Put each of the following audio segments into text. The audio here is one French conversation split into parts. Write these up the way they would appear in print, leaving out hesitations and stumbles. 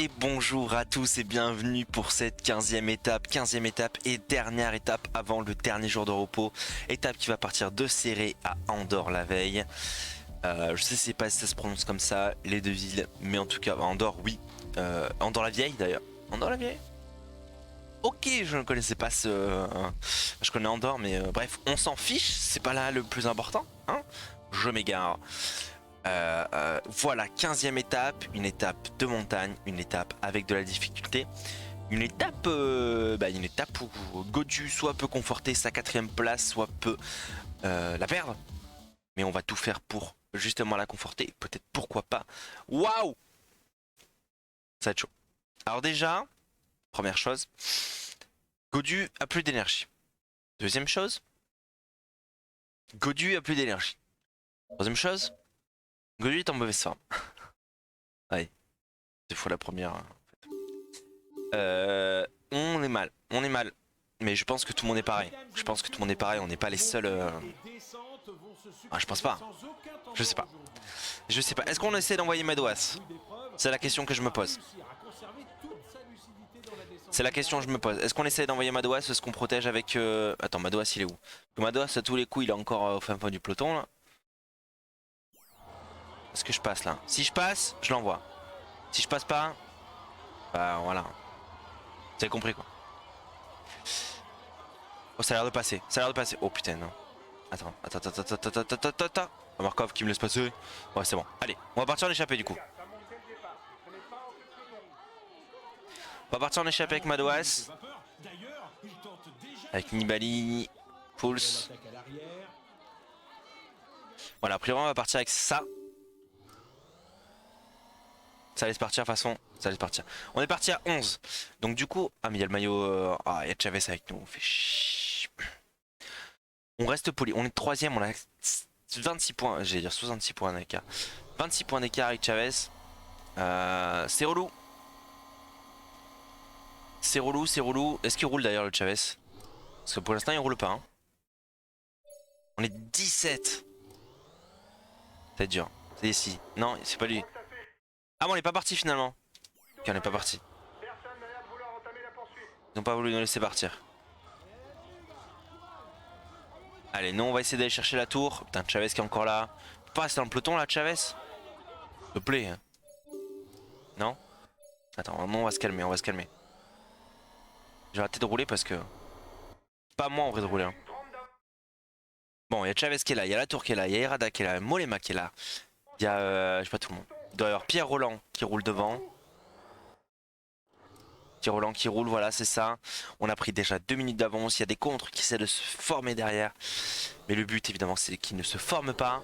Et bonjour à tous et bienvenue pour cette 15e étape et dernière étape avant le dernier jour de repos. Étape qui va partir de Céré à Andorre la veille. Je sais pas si ça se prononce comme ça, les deux villes, mais en tout cas Andorre oui. Andorre la vieille d'ailleurs. Andorre la vieille. Ok, je ne connaissais pas ce... je connais Andorre mais bref, on s'en fiche, c'est pas là le plus important, hein. Je m'égare. Voilà, 15e étape, une étape de montagne, une étape avec de la difficulté, une étape où Godu soit peut conforter sa 4e place, soit peut la perdre. Mais on va tout faire pour justement la conforter, peut-être pourquoi pas. Waouh, ça va être chaud. Alors déjà, première chose, Godu a plus d'énergie. Deuxième chose, Godu a plus d'énergie. Troisième chose, Godu est en mauvaise forme. Allez, c'est faux la première. On est mal, on est mal. Mais je pense que tout le monde est pareil. Je pense que tout le monde est pareil, on n'est pas les seuls. Ah, je pense pas. Je sais pas. Je sais pas. Est-ce qu'on essaie d'envoyer Madouas? C'est la question que je me pose. C'est la question que je me pose. Est-ce qu'on essaie d'envoyer Madouas? Est-ce qu'on protège avec... Attends, Madouas il est où? Madouas à tous les coups il est encore au fin fond du peloton là. Est-ce que je passe là? Si je passe, je l'envoie. Si je passe pas, bah voilà. Vous avez compris quoi. Oh, ça a l'air de passer, ça a l'air de passer. Oh putain, non. Attends. Markov qui me laisse passer. Ouais, c'est bon. Allez, on va partir en échappée du coup. On va partir en échappée avec Madouas. Avec Nibali, Pulse. Voilà, a priori on va partir avec ça. Ça laisse partir de toute façon, ça laisse partir. On est parti à 11. Donc du coup, ah mais il y a le maillot, ah il y a Chavez avec nous, on fait chier. On reste poli, on est 3ème, on a 26 points, j'allais dire 66 points d'écart. 26 points d'écart avec Chavez. C'est relou. C'est relou, c'est relou. Est-ce qu'il roule d'ailleurs le Chavez? Parce que pour l'instant il roule pas. Hein. On est 17. C'est dur. C'est ici. Non, c'est pas lui. Ah bon, on est pas parti finalement. Ok, on est pas parti. Ils n'ont pas voulu nous laisser partir. Allez, nous on va essayer d'aller chercher la tour. Putain, Chavez qui est encore là. Tu peux pas rester dans le peloton là, Chavez? S'il te plaît. Hein. Non? Attends, non, on va se calmer, on va se calmer. J'ai arrêté de rouler parce que... Pas moi en vrai de rouler. Hein. Bon, il y a Chavez qui est là, il y a la tour qui est là, il y a Irada qui est là, Molema qui est là. Il y a, je sais pas tout le monde. Il doit y avoir Pierre Roland qui roule devant. Pierre Roland qui roule, voilà, c'est ça. On a pris déjà 2 minutes d'avance. Il y a des contres qui essaient de se former derrière. Mais le but, évidemment, c'est qu'ils ne se forment pas.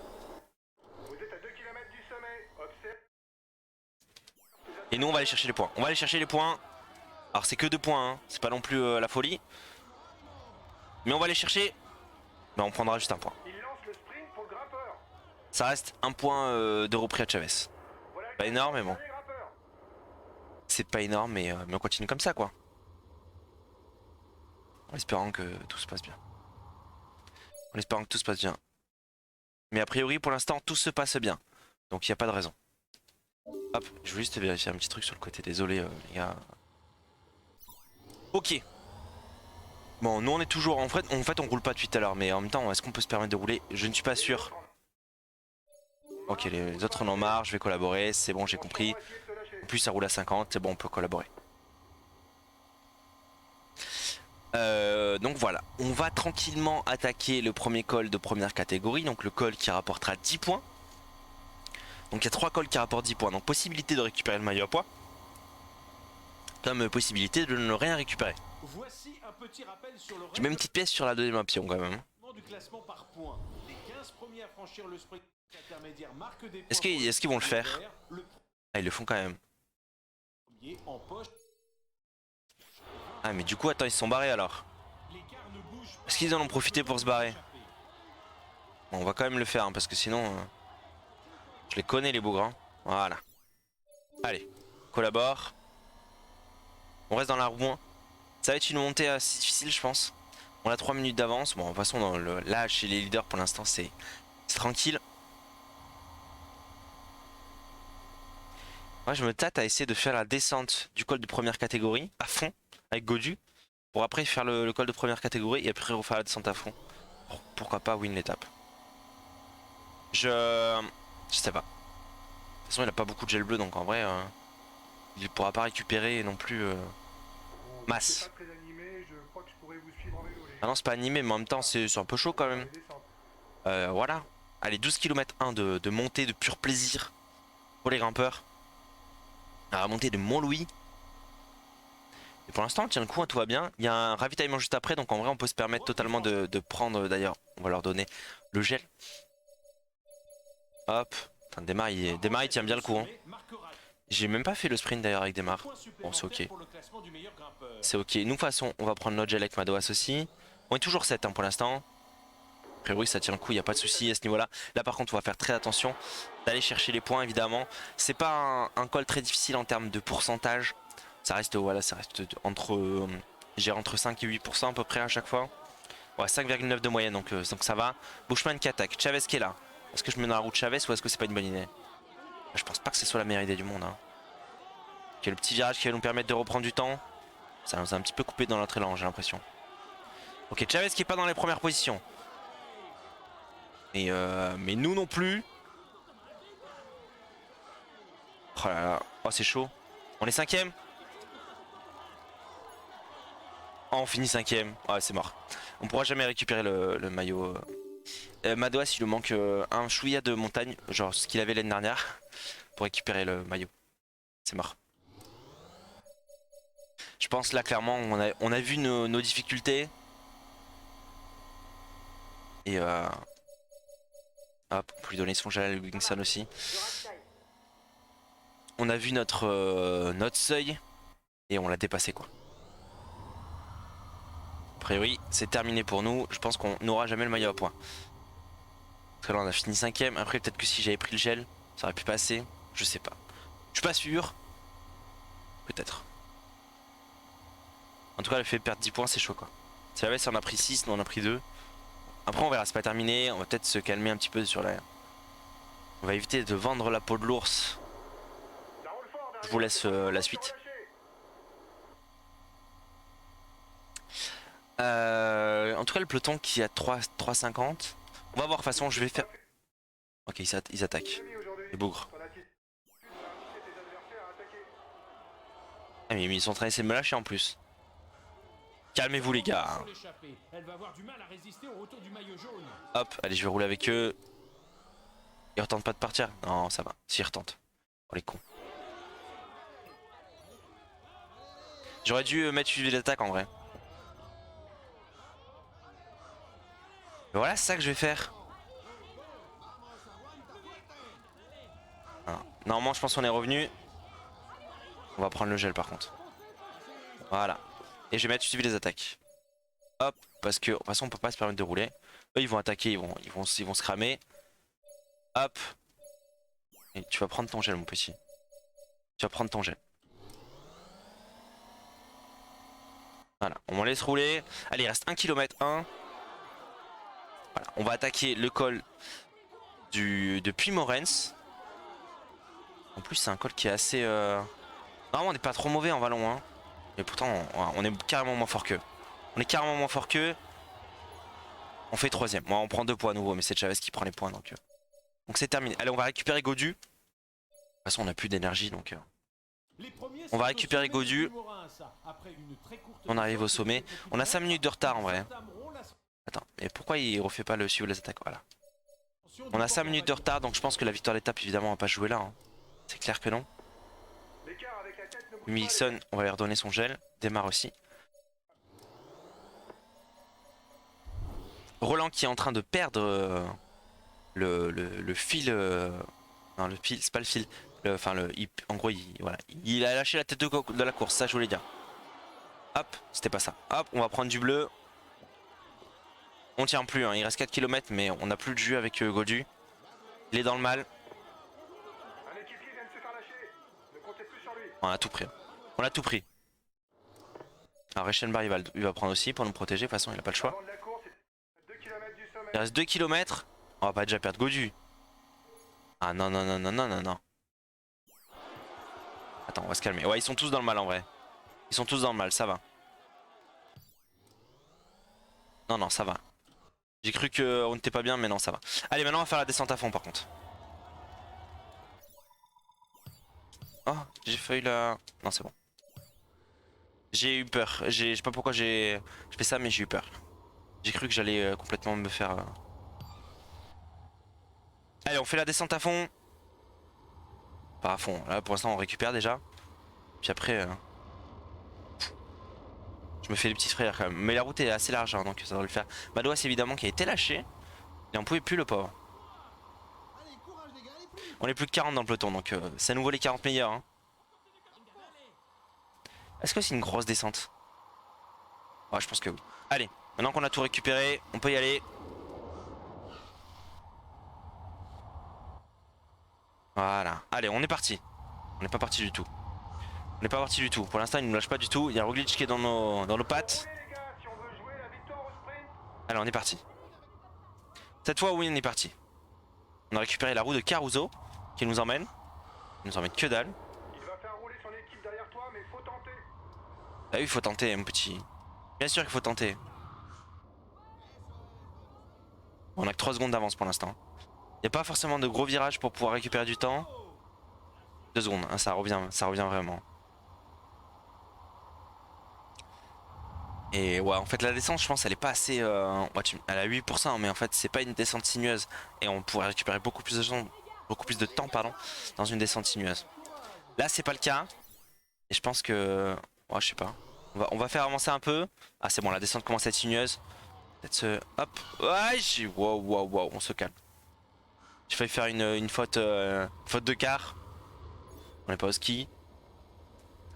Et nous, on va aller chercher les points. On va aller chercher les points. Alors, c'est que 2 points, hein. C'est pas non plus la folie. Mais on va aller chercher. Mais on prendra juste un point. Ça reste un point de repris à Chavez. Pas énorme, mais bon. C'est pas énorme, mais on continue comme ça, quoi. En espérant que tout se passe bien. En espérant que tout se passe bien. Mais a priori, pour l'instant, tout se passe bien. Donc, il n'y a pas de raison. Hop, je veux juste vérifier un petit truc sur le côté. Désolé, les gars. Ok. Bon, nous, on est toujours... En fait, on roule pas depuis tout à l'heure. Mais en même temps, est-ce qu'on peut se permettre de rouler? Je ne suis pas sûr. Ok, les autres en ont marre. Je vais collaborer. C'est bon, j'ai compris. En plus, ça roule à 50. C'est bon, on peut collaborer. Donc voilà, on va tranquillement attaquer le premier col de première catégorie, donc le col qui rapportera 10 points. Donc il y a 3 cols qui rapportent 10 points, donc possibilité de récupérer le maillot à poids, comme possibilité de ne rien récupérer. J'ai même une petite pièce sur la deuxième option quand même. Est-ce qu'ils vont le faire? Ah, ils le font quand même. Ah mais du coup attends, ils se sont barrés alors. Est-ce qu'ils en ont profité pour se barrer? Bon, on va quand même le faire hein, parce que sinon je les connais les bougres hein. Voilà. Allez, collabore. On reste dans la roue. Ça va être une montée assez difficile je pense. On a 3 minutes d'avance. Bon de toute façon dans là chez les leaders pour l'instant c'est tranquille. Moi je me tâte à essayer de faire la descente du col de première catégorie à fond avec Godu pour après faire le col de première catégorie et après refaire la descente à fond. Pourquoi pas win l'étape. Je sais pas. De toute façon il a pas beaucoup de gel bleu donc en vrai il pourra pas récupérer non plus masse. Ah non c'est pas animé mais en même temps c'est un peu chaud quand même. Voilà. Allez 12 km 1 de montée de pur plaisir pour les grimpeurs. À la montée de Mont-Louis. Et pour l'instant on tient le coup, hein, tout va bien. Il y a un ravitaillement juste après donc en vrai on peut se permettre totalement de prendre d'ailleurs. On va leur donner le gel. Hop. Enfin, Desmar il tient bien le coup. Hein. J'ai même pas fait le sprint d'ailleurs avec Desmar. Bon c'est ok. C'est ok. Nous de toute façon on va prendre notre gel avec Madouas aussi. On est toujours 7 hein, pour l'instant. A priori ça tient le coup, il n'y a pas de souci à ce niveau là. Là par contre on va faire très attention d'aller chercher les points évidemment. C'est pas un col très difficile en termes de pourcentage. Ça reste voilà, ça reste entre j'ai entre 5 et 8% à peu près à chaque fois. Ouais 5,9 de moyenne donc ça va. Bushman qui attaque, Chavez qui est là. Est-ce que je mets dans la route Chavez ou est-ce que c'est pas une bonne idée? Je pense pas que ce soit la meilleure idée du monde. Hein. Ok, le petit virage qui va nous permettre de reprendre du temps. Ça nous a un petit peu coupé dans notre élan j'ai l'impression. Ok Chavez qui est pas dans les premières positions. Mais nous non plus. Oh là là, oh c'est chaud. On est cinquième. Oh, on finit cinquième. Ah c'est mort. On pourra jamais récupérer le maillot. Madouas il lui manque un chouïa de montagne, genre ce qu'il avait l'année dernière, pour récupérer le maillot. C'est mort. Je pense là clairement on a vu nos difficultés. Et hop, on peut lui donner son gel à Wingson aussi. On a vu notre seuil et on l'a dépassé quoi. A priori c'est terminé pour nous. Je pense qu'on n'aura jamais le maillot à points. Parce que là on a fini cinquième. Après peut-être que si j'avais pris le gel ça aurait pu passer. Je sais pas. Je suis pas sûr. Peut-être. En tout cas le fait de perdre 10 points c'est chaud quoi. Si jamais on a pris 6, nous on a pris 2. Après on verra, c'est pas terminé. On va peut-être se calmer un petit peu sur la... On va éviter de vendre la peau de l'ours. Je vous laisse la suite. En tout cas le peloton qui est à 3,50. On va voir de toute façon je vais faire... Ok ils attaquent. Les bougres. Ah mais ils sont en train d'essayer de me lâcher en plus. Calmez-vous les gars. Hop, allez je vais rouler avec eux. Ils retentent pas de partir? Non ça va, si ils retentent. Oh les cons. J'aurais dû mettre suivi l'attaque en vrai. Mais voilà c'est ça que je vais faire. Ah. Normalement je pense qu'on est revenu. On va prendre le gel par contre. Voilà. Et je vais mettre suivi les attaques. Hop, parce que de toute façon on peut pas se permettre de rouler. Eux ils vont attaquer, ils vont se cramer. Hop. Et tu vas prendre ton gel mon petit. Tu vas prendre ton gel. Voilà, on m'en laisse rouler. Allez, il reste 1 km 1. Voilà, on va attaquer le col de Puy-Morens. En plus c'est un col qui est assez... Normalement on n'est pas trop mauvais en vallon. Hein. Mais pourtant on est carrément moins fort qu'eux. On est carrément moins fort qu'eux. On fait troisième. Moi on prend 2 points à nouveau mais c'est Chavez qui prend les points donc c'est terminé. Allez on va récupérer Godu. De toute façon on n'a plus d'énergie donc... On va récupérer Godu. On arrive au sommet. On a 5 minutes de retard en vrai. Attends, mais pourquoi il refait pas le suivre les attaques? Voilà. On a 5 minutes de retard donc je pense que la victoire d'étape évidemment on va pas jouer là. Hein. C'est clair que non. Mixon, on va lui redonner son gel. Démarre aussi. Roland qui est en train de perdre le fil. Non, le fil, c'est pas le fil. Enfin, en gros, voilà. Il a lâché la tête de la course, ça je voulais dire. Hop, c'était pas ça. Hop, on va prendre du bleu. On tient plus, hein. Il reste 4 km, mais on n'a plus de jus avec Godu. Il est dans le mal. On a tout pris. On a tout pris. Alors Reichenbach il va prendre aussi pour nous protéger, de toute façon il a pas le choix. Il reste 2 km. On va pas déjà perdre Godu. Ah non non non non non non non. Attends, on va se calmer. Ouais, ils sont tous dans le mal en vrai. Ils sont tous dans le mal, ça va. Non, non, ça va. J'ai cru qu'on n'était pas bien, mais non, ça va. Allez, maintenant on va faire la descente à fond par contre. Oh, j'ai failli la... Non, c'est bon. J'ai eu peur. Je sais pas pourquoi j'ai fait ça, mais j'ai eu peur. J'ai cru que j'allais complètement me faire... Allez, on fait la descente à fond. Pas à fond. Là, pour l'instant, on récupère déjà. Puis après... Je me fais les petits frères quand même. Mais la route est assez large, hein, donc ça devrait le faire. Madoas, évidemment, qui a été lâché. Et on pouvait plus, le pauvre. On est plus que 40 dans le peloton, donc c'est à nouveau les 40 meilleurs. Hein. Est-ce que c'est une grosse descente? Ouais, je pense que oui. Allez, maintenant qu'on a tout récupéré, on peut y aller. Voilà. Allez, on est parti. On n'est pas parti du tout. On n'est pas parti du tout. Pour l'instant, il ne nous lâche pas du tout. Il y a Roglic qui est dans nos pattes. Allez, on est parti. Cette fois, oui, on est parti. On a récupéré la roue de Caruso qui nous emmène. Il nous emmène que dalle. Il va faire rouler son équipe derrière toi, mais faut tenter. Ah oui, il faut tenter, mon petit. Bien sûr qu'il faut tenter. On a que 3 secondes d'avance pour l'instant. Il n'y a pas forcément de gros virages pour pouvoir récupérer du temps. 2 secondes, hein, ça revient vraiment. Et ouais, en fait la descente, je pense, elle est pas assez... ouais, elle a 8%, mais en fait c'est pas une descente sinueuse. Et on pourrait récupérer beaucoup plus de temps, pardon, dans une descente sinueuse. Là c'est pas le cas. Et je pense que... Ouais, je sais pas. On va faire avancer un peu. Ah c'est bon, la descente commence à être sinueuse. Peut-être se... Hop. Ouais, wow, on se calme. J'ai failli faire une faute, faute de quart. On n'est pas au ski.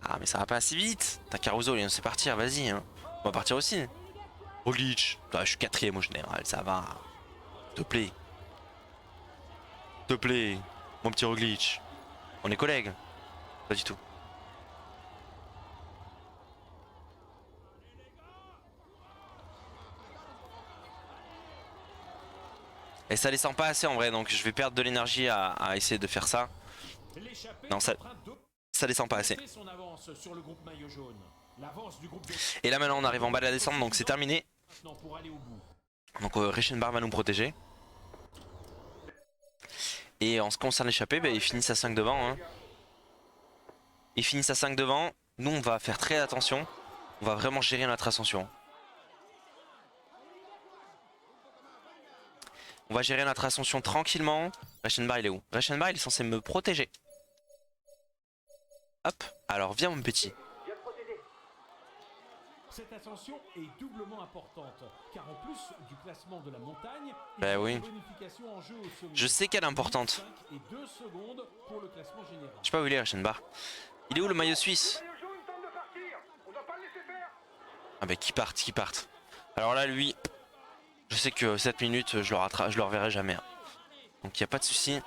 Ah mais ça va pas assez vite. T'as Caruso, il nous sait partir, vas-y. Hein. On va partir aussi. Roglic. Ah, je suis 4ème au général, ça va. S'il te plaît. S'il te plaît. Mon petit Roglic. On est collègues. Pas du tout. Et ça descend pas assez en vrai, donc je vais perdre de l'énergie à essayer de faire ça. Non, ça descend pas assez. Et là maintenant on arrive en bas de la descente, donc c'est terminé. Donc Reichenbach va nous protéger. Et en ce qui concerne l'échappée, bah, ils finissent à 5 devant. Hein. Ils finissent à 5 devant. Nous on va faire très attention. On va vraiment gérer notre ascension. On va gérer notre ascension tranquillement. Reichenbach il est où? Reichenbach il est censé me protéger. Hop, alors viens mon petit. Cette ascension est doublement importante, car en plus du classement de la montagne, bah oui. En jeu au sommet. Je sais qu'elle est importante. Et 2 secondes pour le classement général. Je sais pas où il est Reichenbach. Il est où le maillot suisse? Ah bah qui parte. Alors là lui, je sais que 7 minutes je le reverrai jamais. Hein. Donc il n'y a pas de souci.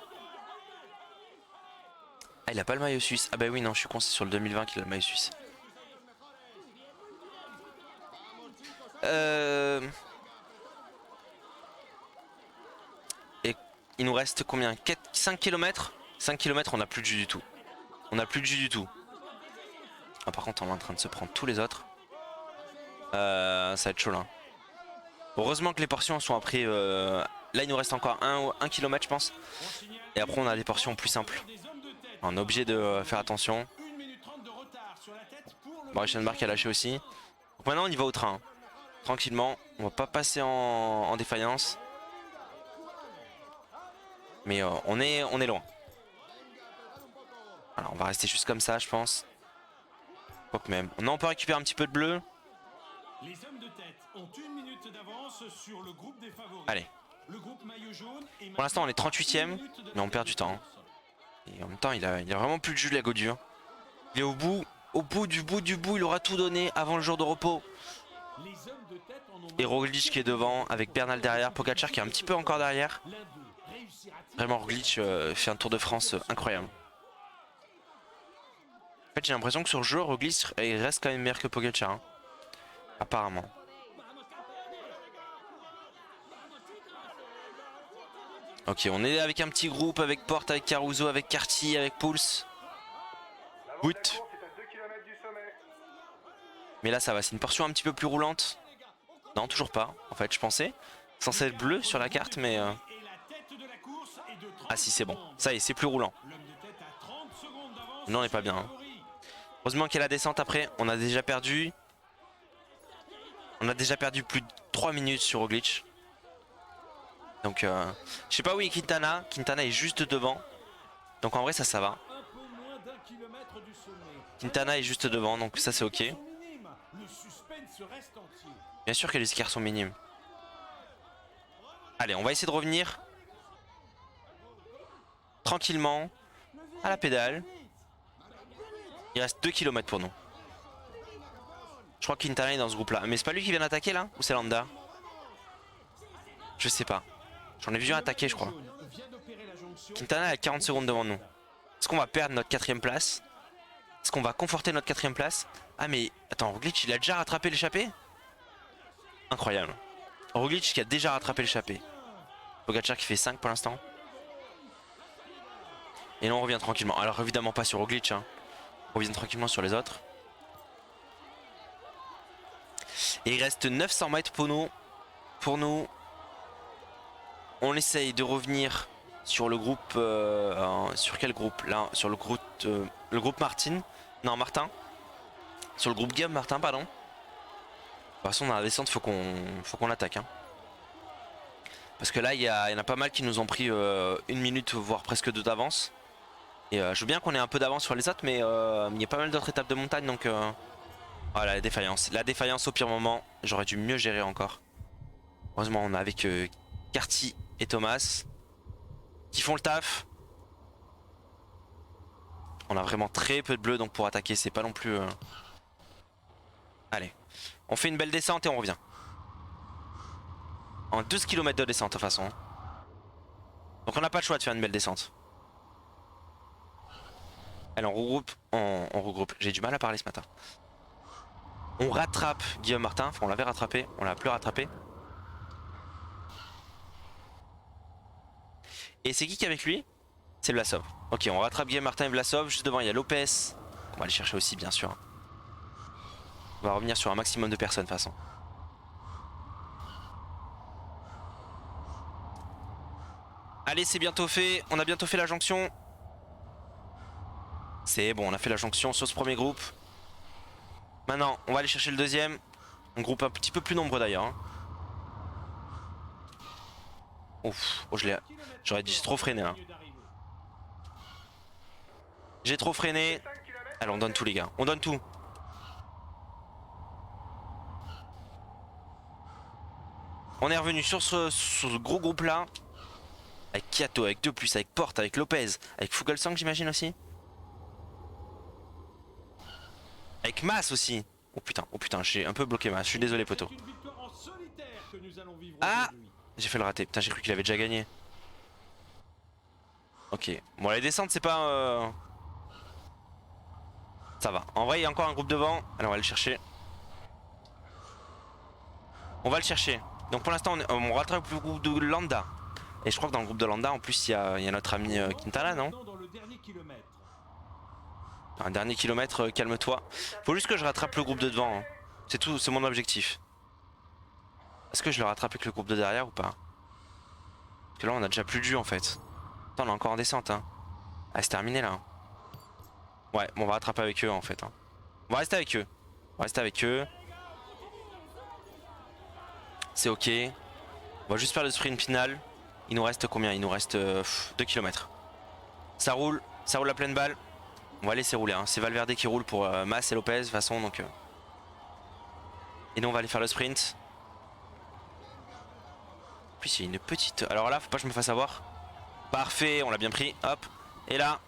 Ah il a pas le maillot suisse. Ah bah oui non je suis con, c'est sur le 2020 qu'il a le maillot suisse. Et il nous reste combien? 5 km? 5 km on n'a plus de jus du tout. On n'a plus de jus du tout. Ah, par contre on est en train de se prendre tous les autres. Ça va être chaud là. Heureusement que les portions sont après... Là il nous reste encore 1 km je pense. Et après on a des portions plus simples. On est obligé de faire attention. Bon, Reichenbach a lâché aussi. Donc maintenant on y va au train. Tranquillement, on va pas passer en défaillance. Mais on est loin. Alors on va rester juste comme ça je pense. Quoique même. Non, on peut récupérer un petit peu de bleu. Les hommes de tête ont 1 minute d'avance sur le groupe des favoris. Allez. Le groupe maillot jaune est pour l'instant on est 38ème, mais on perd du temps. Et en même temps il a vraiment plus de jus la Godure. Il est au bout du bout, il aura tout donné avant le jour de repos. Et Roglic qui est devant avec Bernal derrière, Pogacar qui est un petit peu encore derrière. Vraiment Roglic fait un Tour de France incroyable. En fait j'ai l'impression que sur le jeu Roglic il reste quand même meilleur que Pogacar. Hein. Apparemment. Ok on est avec un petit groupe avec Porte, avec Caruso, avec Carty, avec Pouls. Boot. C'est à 2 km du sommet. Mais là ça va, c'est une portion un petit peu plus roulante. Non, toujours pas, en fait je pensais. Censé être bleu sur la carte mais... Ah si c'est bon, ça y est, c'est plus roulant. Non on n'est pas bien. Hein. Heureusement qu'il y a la descente après, on a déjà perdu... On a déjà perdu plus de 3 minutes sur Roglic. Donc je sais pas où est Quintana. Quintana est juste devant. Donc en vrai ça va. Quintana est juste devant donc ça c'est ok. Bien sûr que les écarts sont minimes. Allez on va essayer de revenir. Tranquillement. À la pédale. Il reste 2 km pour nous. Je crois que Quintana est dans ce groupe là. Mais c'est pas lui qui vient d'attaquer là? Ou c'est Landa? Je sais pas. J'en ai vu un attaquer je crois. Quintana a 40 secondes devant nous. Est-ce qu'on va perdre notre 4ème place? Est-ce qu'on va conforter notre 4ème place? Ah mais attends, Roglic il a déjà rattrapé l'échappée? Incroyable. Roglic qui a déjà rattrapé l'échappée. Pogacar qui fait 5 pour l'instant. Et là on revient tranquillement. Alors évidemment pas sur Roglic. Hein. On revient tranquillement sur les autres. Et il reste 900 mètres pour nous. On essaye de revenir sur le groupe... sur quel groupe? Là, sur le groupe Martin. Non, Martin. Sur le groupe Guillaume Martin, pardon. De toute façon, dans la descente, faut qu'on attaque. Hein. Parce que là, il y en a pas mal qui nous ont pris 1 minute, voire presque 2 d'avance. Et je veux bien qu'on ait un peu d'avance sur les autres, mais il y a pas mal d'autres étapes de montagne, donc... Voilà, la défaillance. La défaillance au pire moment. J'aurais dû mieux gérer encore. Heureusement, on a avec Carty et Thomas qui font le taf. On a vraiment très peu de bleu, donc pour attaquer, c'est pas non plus... Allez, on fait une belle descente et on revient. En 12 km de descente de toute façon. Donc on n'a pas le choix de faire une belle descente. Allez, on regroupe. On regroupe. J'ai du mal à parler ce matin. On rattrape Guillaume Martin. Enfin, on l'avait rattrapé. On l'a plus rattrapé. Et c'est qui est avec lui? C'est Vlasov. Ok, on rattrape Guillaume Martin et Vlasov. Juste devant, il y a Lopez. On va aller chercher aussi, bien sûr. On va revenir sur un maximum de personnes de toute façon. Allez, c'est bientôt fait. On a bientôt fait la jonction. C'est bon, on a fait la jonction sur ce premier groupe. Maintenant, on va aller chercher le deuxième. Un groupe un petit peu plus nombreux d'ailleurs. Hein. Ouf, oh, j'aurais dit trop freiné là. J'ai trop freiné. Allez, on donne tout les gars, on donne tout. On est revenu sur ce gros groupe là. Avec Kiato, avec 2+, avec Porte, avec Lopez, avec Fuglsang j'imagine aussi. Avec Mas aussi. Oh putain, j'ai un peu bloqué Mas, je suis désolé poto. Ah, j'ai fait le raté, putain j'ai cru qu'il avait déjà gagné. Ok, bon les descentes c'est pas... Ça va, en vrai il y a encore un groupe devant. Allez on va le chercher. On va le chercher. Donc pour l'instant on rattrape le groupe de Landa. Et je crois que dans le groupe de Landa en plus il y a notre ami Quintana non? Un dernier kilomètre, calme-toi. Faut juste que je rattrape le groupe de devant. Hein. C'est tout, c'est mon objectif. Est-ce que je le rattrape avec le groupe de derrière ou pas? Parce que là on a déjà plus de jus en fait. Attends, on est encore en descente. Hein. Ah c'est terminé là. Ouais, bon, on va rattraper avec eux en fait. Hein. On va rester avec eux. On va rester avec eux. C'est ok. On va juste faire le sprint final. Il nous reste combien? Il nous reste 2 km. Ça roule à pleine balle. On va laisser rouler, hein. C'est Valverde qui roule pour Mas et Lopez de toute façon donc. Et nous on va aller faire le sprint. En plus il y a une petite... Alors là faut pas que je me fasse avoir. Parfait, on l'a bien pris, hop. Et là,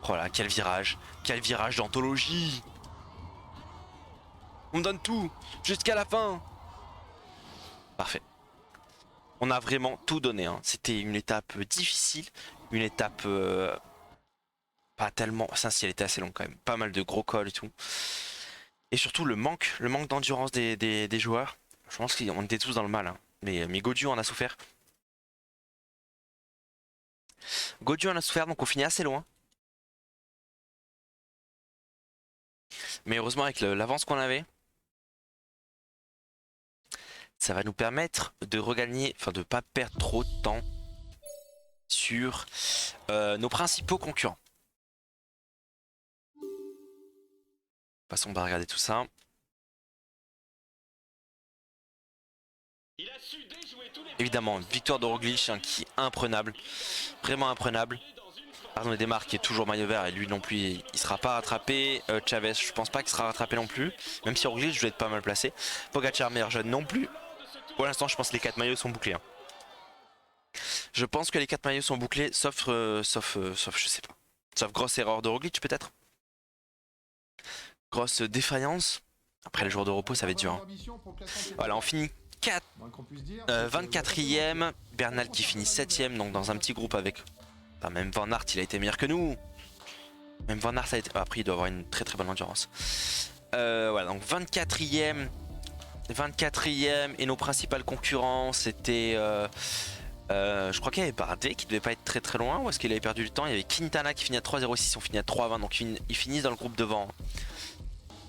oh là, quel virage d'anthologie. On me donne tout, jusqu'à la fin. Parfait. On a vraiment tout donné, hein. C'était une étape difficile, une étape... pas tellement... Ça, si elle était assez longue quand même. Pas mal de gros cols et tout. Et surtout le manque d'endurance des joueurs. Je pense qu'on était tous dans le mal. Hein. Mais Gaudu en a souffert. Gaudu en a souffert, donc on finit assez loin. Mais heureusement avec l'avance qu'on avait, ça va nous permettre de regagner, enfin de pas perdre trop de temps sur nos principaux concurrents. De toute façon, on va regarder tout ça. Évidemment, victoire de Roglic hein, qui est imprenable, vraiment imprenable. Arnaud Démarre qui est toujours maillot vert et lui non plus il sera pas rattrapé. Chavez je pense pas qu'il sera rattrapé non plus, même si Roglic je vais être pas mal placé. Pogacar meilleur jeune non plus. Pour l'instant je pense que les 4 maillots sont bouclés. Hein. Je pense que les 4 maillots sont bouclés sauf je sais pas. Sauf grosse erreur de Roglic peut-être. Grosse défaillance. Après les jours de repos ça va être dur. Hein. Voilà on finit 24ème. Bernal qui finit 7ème donc dans un petit groupe avec... Enfin, même Van Aert il a été meilleur que nous. Même Van Aert a été... Après il doit avoir une très très bonne endurance. Voilà donc 24ème. 24ème et nos principaux concurrents c'était... je crois qu'il y avait Bardet qui devait pas être très très loin. Ou est-ce qu'il avait perdu du temps? Il y avait Quintana qui finit à 3,06, on finit à 3,20 donc ils finissent dans le groupe devant.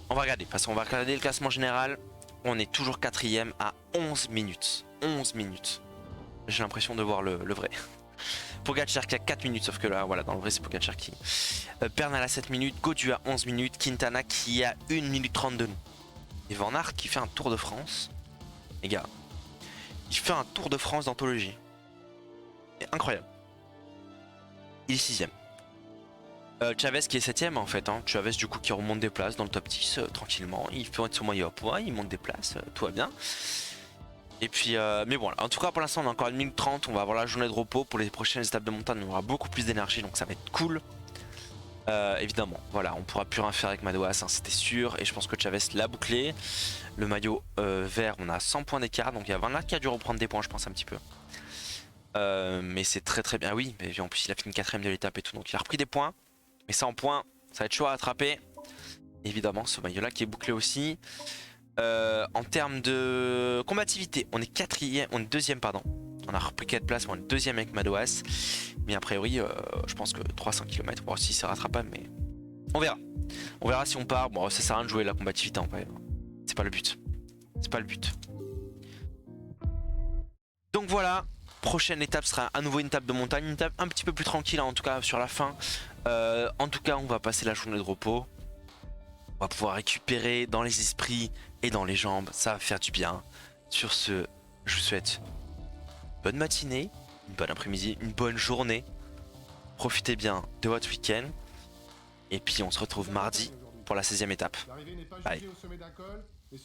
On va regarder, de toute façon on va regarder le classement général. On est toujours 4ème à 11 minutes. 11 minutes. J'ai l'impression de voir le vrai. Pogacar qui a 4 minutes, sauf que là, voilà, dans le vrai c'est Pogacar qui... Bernal à 7 minutes, Gaudu à 11 minutes, Quintana qui a 1 minute 30 de nous. Et Van Aert qui fait un Tour de France. Les gars, il fait un Tour de France d'anthologie. Incroyable. Il est 6ème. Chavez qui est 7ème en fait. Hein. Chavez du coup qui remonte des places dans le top 10 tranquillement. Il fait son maillot à poids, il monte des places, tout va bien. Et puis, mais bon, en tout cas pour l'instant on a encore 1 minute 30. On va avoir la journée de repos. Pour les prochaines étapes de montagne, on aura beaucoup plus d'énergie donc ça va être cool. Évidemment, voilà, on pourra plus rien faire avec Madouas, hein, c'était sûr. Et je pense que Chavez l'a bouclé. Le maillot vert, on a 100 points d'écart. Donc il y a Van Aert qui a dû reprendre des points, je pense, un petit peu. Mais c'est très très bien. Oui, mais en plus il a fini 4ème de l'étape et tout. Donc il a repris des points. Mais 100 points, ça va être chaud à attraper. Évidemment, ce maillot là qui est bouclé aussi. En termes de combativité, on est 4ème, on est 2ème, pardon. On a repris 4 places, on est 2ème avec Madouas. Mais a priori, je pense que 300 km, bon, si c'est rattrapable, mais on verra. On verra si on part. Bon, ça sert à rien de jouer la combativité en vrai. C'est pas le but. C'est pas le but. Donc voilà. Prochaine étape sera à nouveau une étape de montagne, une étape un petit peu plus tranquille hein, en tout cas sur la fin. En tout cas on va passer la journée de repos. On va pouvoir récupérer dans les esprits et dans les jambes, ça va faire du bien. Sur ce, je vous souhaite une bonne matinée, une bonne après-midi, une bonne journée. Profitez bien de votre week-end. Et puis on se retrouve mardi pour la 16ème étape. Bye.